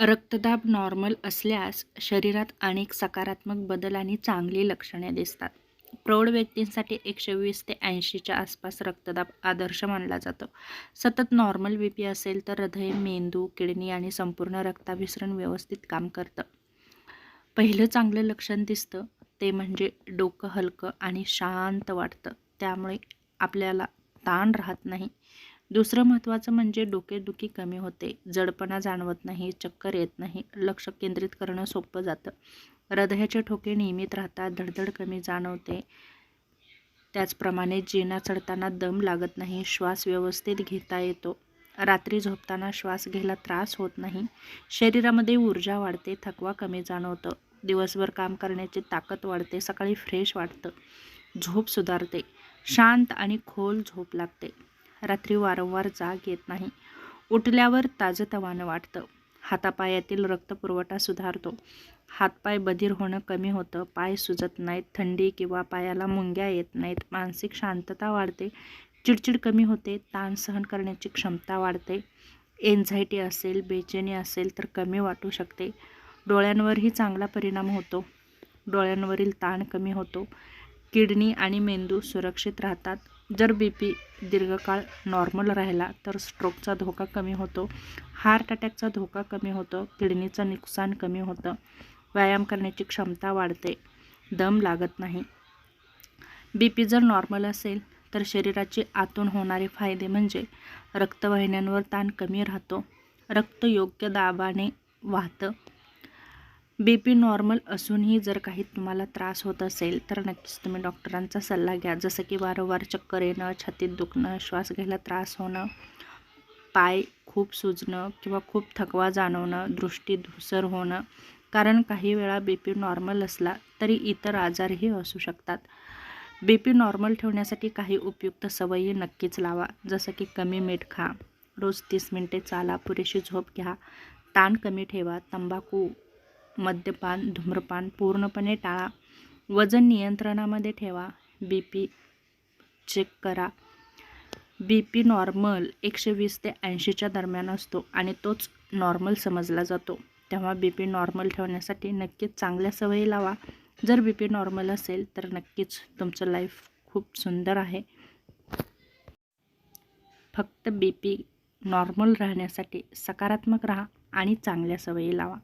रक्तदाब नॉर्मल असल्यास शरीरात अनेक सकारात्मक बदल आणि चांगली लक्षणे दिसतात. प्रौढ व्यक्तींसाठी 120 ते 80च्या आसपास रक्तदाब आदर्श मानला जातो. सतत नॉर्मल बीपी असेल तर हृदय, मेंदू, किडनी आणि संपूर्ण रक्ताभिसरण व्यवस्थित काम करतं. पहिलं चांगलं लक्षण दिसतं ते म्हणजे डोकं हलकं आणि शांत वाटतं. त्यामुळे आपल्याला ताण राहत नाही. दुसरं महत्त्वाचं म्हणजे डोकेदुखी कमी होते, जडपणा जाणवत नाही, चक्कर येत नाही, लक्ष केंद्रित करणं सोपं जातं. हृदयाचे ठोके नियमित राहतात, धडधड कमी जाणवते. त्याचप्रमाणे जिना चढताना दम लागत नाही, श्वास व्यवस्थित घेता येतो. रात्री झोपताना श्वास घ्यायला त्रास होत नाही. शरीरामध्ये ऊर्जा वाढते, थकवा कमी जाणवतं. दिवसभर काम करण्याची ताकद वाढते, सकाळी फ्रेश वाटतं. झोप सुधारते, शांत आणि खोल झोप लागते. रात्री वारंवार जाग येत नाही. उठल्यावर ताजतवानं वाटतं. हातापायातील रक्तपुरवठा सुधारतो. हातपाय बधीर होणं कमी होतं. पाय सुजत नाहीत. थंडी किंवा पायाला मुंग्या येत नाहीत. मानसिक शांतता वाढते. चिडचिड कमी होते. ताण सहन करण्याची क्षमता वाढते. एन्झायटी असेल, बेचैनी असेल तर कमी वाटू शकते. डोळ्यांवरही चांगला परिणाम होतो. डोळ्यांवरील ताण कमी होतो. किडनी आणि मेंदू सुरक्षित राहतात. जर बीपी दीर्घकाळ नॉर्मल राहिला तर स्ट्रोकचा धोका कमी होतो. हार्ट अटॅकचा धोका कमी होतो. किडनीचं नुकसान कमी होतं. व्यायाम करण्याची क्षमता वाढते. दम लागत नाही. बीपी जर नॉर्मल असेल तर शरीराचे आतून होणारे फायदे म्हणजे रक्तवाहिन्यांवर ताण कमी राहतो. रक्त योग्य दाबाने वाहतं. बीपी नॉर्मल असूनही जर काही तुम्हाला त्रास होत असेल तर नक्कीच तुम्ही डॉक्टरांचा सल्ला घ्या. जसं की वारंवार चक्कर येणं, छातीत दुखणं, श्वास घ्यायला त्रास होणं, पाय खूप सुजणं किंवा खूप थकवा जाणवणं, दृष्टी धूसर होणं. कारण काही वेळा बीपी नॉर्मल असला तरी इतर आजारही असू शकतात. बीपी नॉर्मल ठेवण्यासाठी काही उपयुक्त सवयी नक्कीच लावा. जसं की कमी मीठ खा, रोज 30 मिनिटे चाला, पुरेशी झोप घ्या, ताण कमी ठेवा, तंबाखू, मद्यपान, धूम्रपान पूर्णपणे टाळा, वजन नियंत्रणामध्ये ठेवा, बीपी चेक करा. बीपी नॉर्मल 120 ते 80च्या दरम्यान असतो आणि तोच नॉर्मल समजला जातो. तेव्हा बीपी नॉर्मल ठेवण्यासाठी नक्कीच चांगल्या सवयी लावा. जर बीपी नॉर्मल असेल तर नक्कीच तुमचं लाईफ खूप सुंदर आहे. फक्त बीपी नॉर्मल राहण्यासाठी सकारात्मक राहा आणि चांगल्या सवयी लावा.